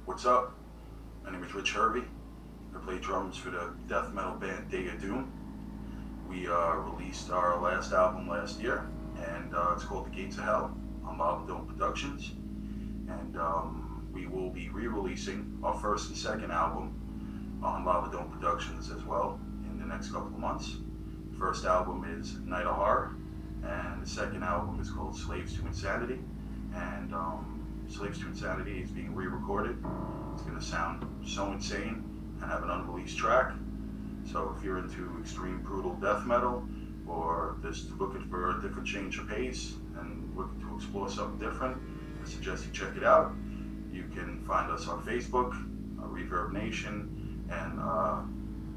What's up? My name is Hervey. I play drums for the death metal band Day of Doom. We released our last album last year, and it's called The Gates of Hell on Lava Dome Productions. And we will be re-releasing our first and second album on Lava Dome Productions as well in the next couple of months. The first album is Night of Horror, and the second album is called Slaves to Insanity. And Slaves to Insanity is being re-recorded. It's going to sound so insane and have an unreleased track. So if you're into extreme brutal death metal, or just looking for a different change of pace and looking to explore something different, I suggest you check it out. You can find us on Facebook, Reverb Nation, and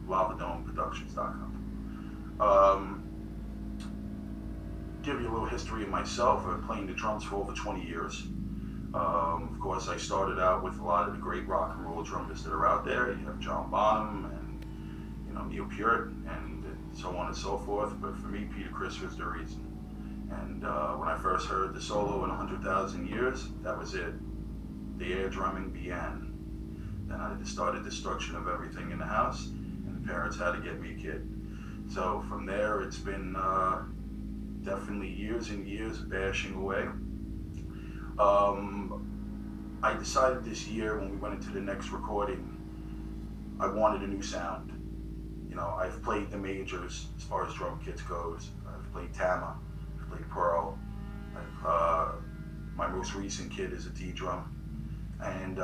LavaDomeProductions.com. Give you a little history of myself. I've been playing the drums for over 20 years. Of course, I started out with a lot of the great rock and roll drummers that are out there. You have John Bonham and Neil Peart and so on and so forth. But for me, Peter Criss was the reason. And when I first heard the solo in 100,000 Years, that was it. The air drumming began. Then I just started destruction of everything in the house, and the parents had to get me a kid. So from there, it's been definitely years and years of bashing away. I decided this year when we went into the next recording, I wanted a new sound. I've played the majors as far as drum kits goes. I've played Tama, I've played Pearl. My most recent kit is a D-drum. And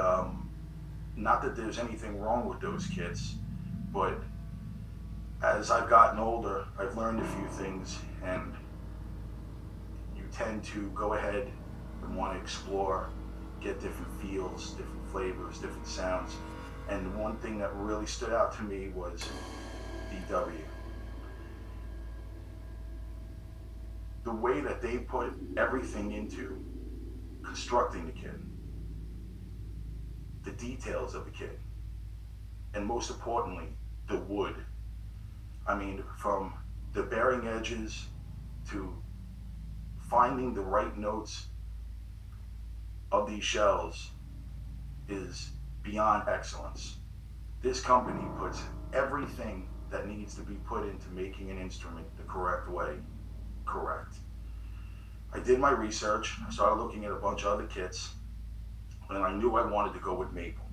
not that there's anything wrong with those kits, but as I've gotten older, I've learned a few things, and you tend to go ahead and want to explore, get different feels, different flavors, different sounds. And one thing that really stood out to me was DW. The way that they put everything into constructing the kit, the details of the kit, and most importantly, the wood. I mean, from the bearing edges to finding the right notes of these shells is beyond excellence. This company puts everything that needs to be put into making an instrument the correct way, correct. I did my research, I started looking at a bunch of other kits, and I knew I wanted to go with maple.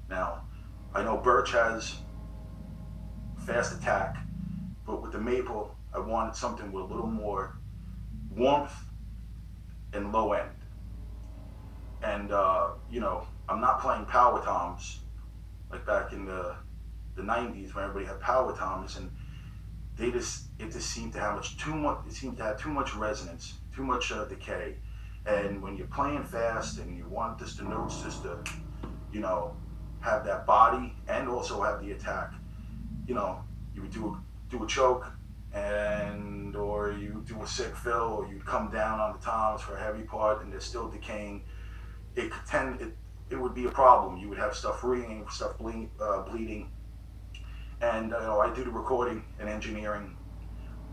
Now, I know birch has fast attack, but with the maple, I wanted something with a little more warmth and low end. And I'm not playing power toms like back in the 90s when everybody had power toms, and it just seemed to have too much resonance, too much decay. And when you're playing fast and you want the notes just to, have that body and also have the attack, you would do a choke, or you do a sick fill, or you'd come down on the toms for a heavy part and they're still decaying. It would be a problem. You would have stuff ringing, stuff bleeding. And I do the recording and engineering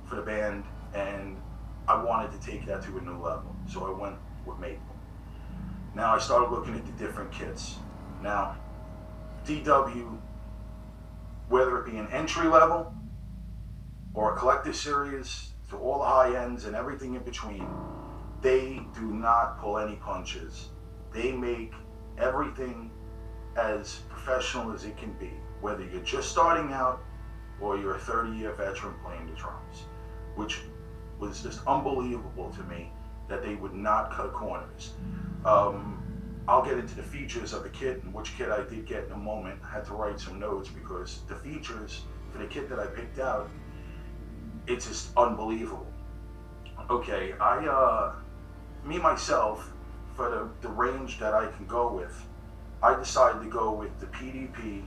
for the band, and I wanted to take that to a new level. So I went with maple. Now I started looking at the different kits. Now, DW, whether it be an entry level or a collector series to all the high ends and everything in between, they do not pull any punches. They make everything as professional as it can be, whether you're just starting out or you're a 30-year veteran playing the drums, which was just unbelievable to me that they would not cut corners. I'll get into the features of the kit and which kit I did get in a moment. I had to write some notes because the features for the kit that I picked out, it's just unbelievable. Okay, me myself, for the range that I can go with, I decided to go with the PDP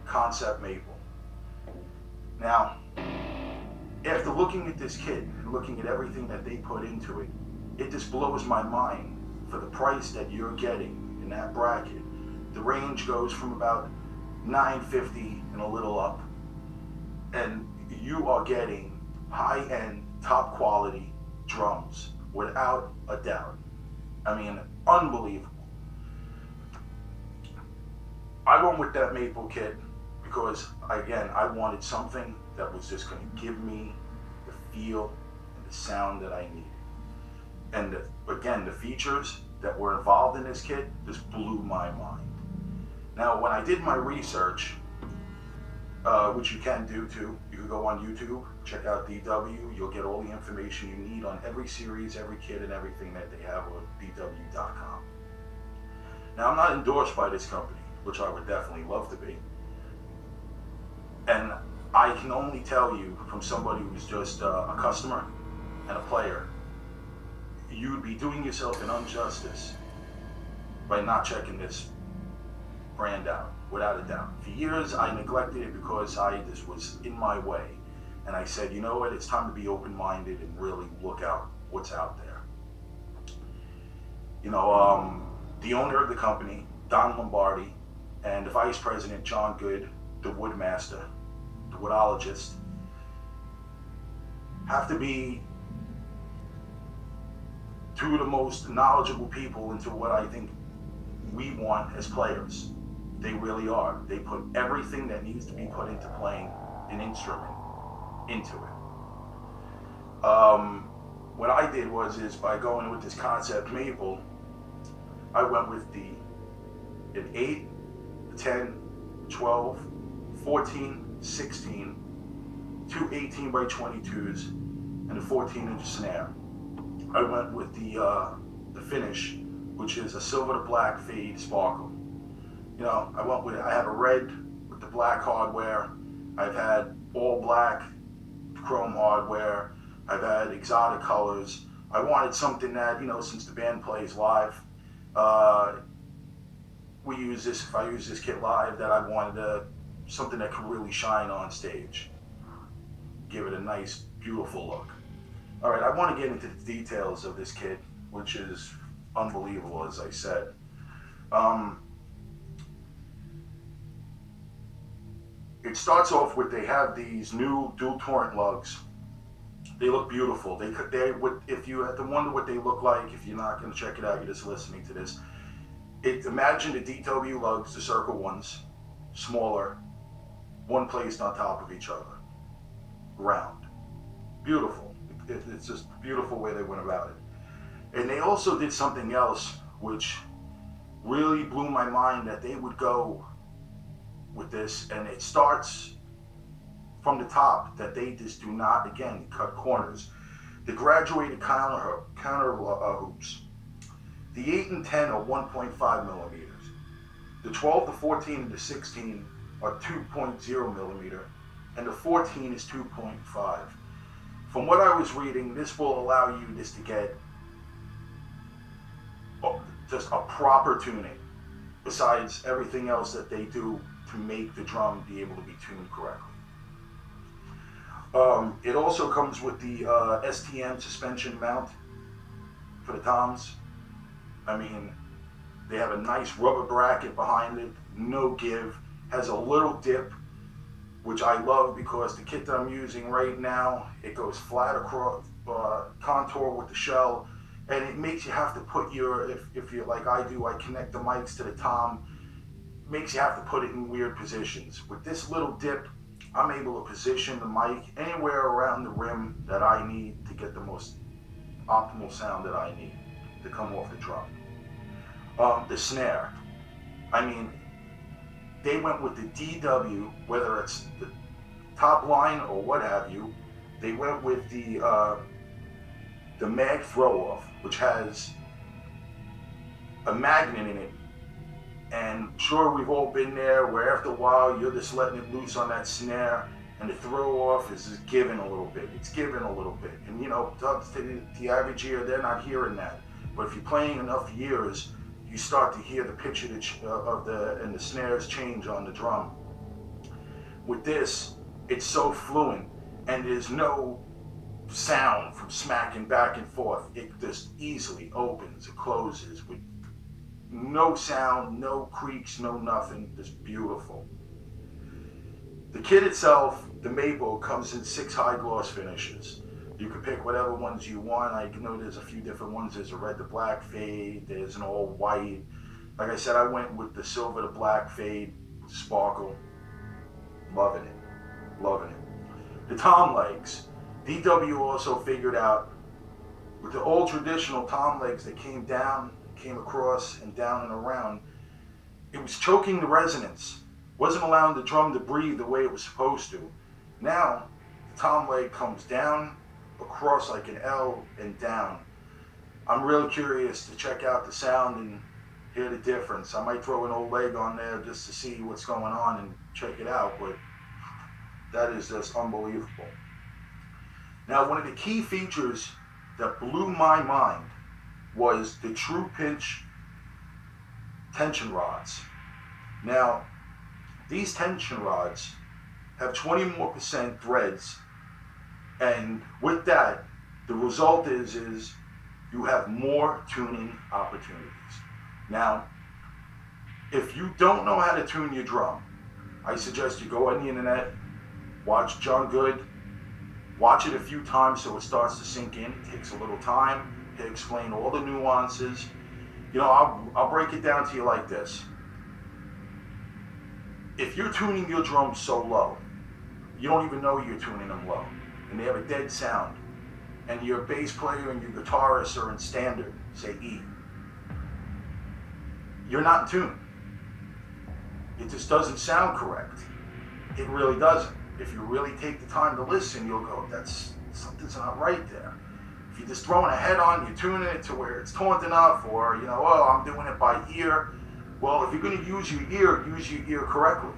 Concept Maple. Now, after looking at this kit and looking at everything that they put into it, it just blows my mind for the price that you're getting in that bracket. The range goes from about $950 and a little up, and you are getting high-end, top-quality drums without a doubt. I mean, unbelievable. I went with that maple kit because, again, I wanted something that was just going to give me the feel and the sound that I needed. And again, the features that were involved in this kit just blew my mind. Now, when I did my research, which you can do too, you can go on YouTube, check out DW, you'll get all the information you need on every series, every kit, and everything that they have on DW.com. Now, I'm not endorsed by this company, which I would definitely love to be. And I can only tell you from somebody who's just a customer and a player, you'd be doing yourself an injustice by not checking this brand out, without a doubt. For years, I neglected it because this was in my way. And I said, you know what, it's time to be open-minded and really look out what's out there. You know, the owner of the company, Don Lombardi, and the vice president, John Good, the woodmaster, the woodologist, have to be two of the most knowledgeable people into what I think we want as players. They really are. They put everything that needs to be put into playing an instrument into it. What I did is by going with this concept maple, I went with an 8, 10, 12, 14, 16, two 18 by 22s, and a 14-inch snare. I went with the finish, which is a silver to black fade sparkle. You know, I have a red with the black hardware. I've had all black chrome hardware. I've had exotic colors. I wanted something that, you know, since the band plays live, if I use this kit live, that I wanted something that could really shine on stage. Give it a nice, beautiful look. All right, I want to get into the details of this kit, which is unbelievable, as I said. It starts off with, they have these new dual torrent lugs. They look beautiful. If you have to wonder what they look like, if you're not going to check it out, you're just listening to this. Imagine the DW lugs, the circle ones, smaller, one placed on top of each other, round. Beautiful. It's just a beautiful way they went about it. And they also did something else which really blew my mind, that they would go with this, and it starts from the top, that they just do not, again, cut corners. The graduated counter hoops. The 8 and 10 are 1.5 millimeters. The 12, the 14, and the 16 are 2.0 millimeter, and the 14 is 2.5. From what I was reading, this will allow you just to get just a proper tuning, besides everything else that they do to make the drum be able to be tuned correctly. It also comes with the STM suspension mount for the toms. I mean, they have a nice rubber bracket behind it, no give, has a little dip, which I love because the kit that I'm using right now, it goes flat across, contour with the shell, and it makes you have to put if you're like I do, I connect the mics to the tom, makes you have to put it in weird positions. With this little dip, I'm able to position the mic anywhere around the rim that I need to get the most optimal sound that I need to come off the drum. The snare, I mean, they went with the DW, whether it's the top line or what have you. They went with the mag throw-off, which has a magnet in it. And sure, we've all been there, where after a while you're just letting it loose on that snare, and the throw-off is just giving a little bit. It's giving a little bit. And you know, the average ear, they're not hearing that. But if you're playing enough years, you start to hear the pitch and the snares change on the drum. With this, it's so fluent, and there's no sound from smacking back and forth. It just easily opens and closes with no sound, no creaks, no nothing. Just beautiful. The kit itself, the maple, comes in 6 high gloss finishes. You can pick whatever ones you want. I know there's a few different ones. There's a red to black fade. There's an all white. Like I said, I went with the silver to black fade. with the sparkle. Loving it. Loving it. The tom legs. DW also figured out with the old traditional tom legs that came down, came across and down and around, it was choking the resonance. Wasn't allowing the drum to breathe the way it was supposed to. Now, the tom leg comes down, across like an L, and down. I'm really curious to check out the sound and hear the difference. I might throw an old leg on there just to see what's going on and check it out, but that is just unbelievable. Now, one of the key features that blew my mind was the true pitch tension rods. Now, these tension rods have 20% more threads, and with that, the result is you have more tuning opportunities. Now, if you don't know how to tune your drum, I suggest you go on the internet, watch John Good, watch it a few times so it starts to sink in. It takes a little time to explain all the nuances. You know, I'll break it down to you like this. If you're tuning your drums so low, you don't even know you're tuning them low, and they have a dead sound, and your bass player and your guitarist are in standard, say E, you're not in tune. It just doesn't sound correct. It really doesn't. If you really take the time to listen, you'll go, something's not right there. If you're just throwing a head on, you're tuning it to where it's taut enough, or, you know, oh, I'm doing it by ear. Well, if you're going to use your ear correctly.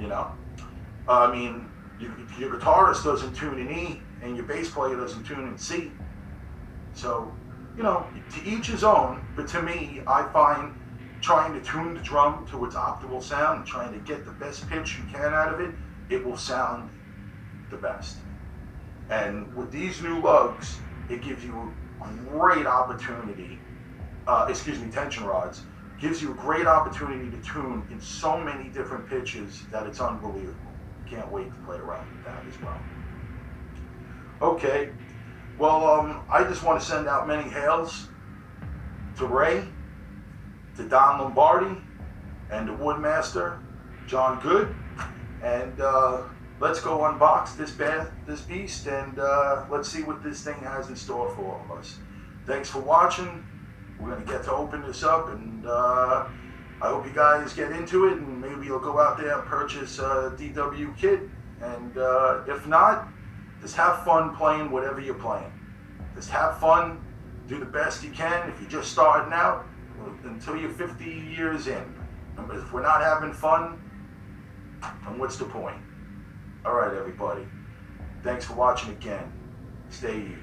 You know? I mean, your guitarist doesn't tune in E, and your bass player doesn't tune in C. So, you know, to each his own, but to me, I find trying to tune the drum to its optimal sound, trying to get the best pitch you can out of it, it will sound the best. And with these new lugs, it gives you a great opportunity, tension rods, gives you a great opportunity to tune in so many different pitches that it's unbelievable. Can't wait to play around with that as well. Okay, well, I just want to send out many hails to Ray, to Don Lombardi, and the Woodmaster, John Good, and let's go unbox this beast, and let's see what this thing has in store for all of us. Thanks for watching. We're going to get to open this up, and I hope you guys get into it, and maybe you'll go out there and purchase a DW kit, and if not, just have fun playing whatever you're playing. Just have fun, do the best you can. If you're just starting out, until you're 50 years in. And if we're not having fun, then what's the point? All right, everybody. Thanks for watching again. Stay easy.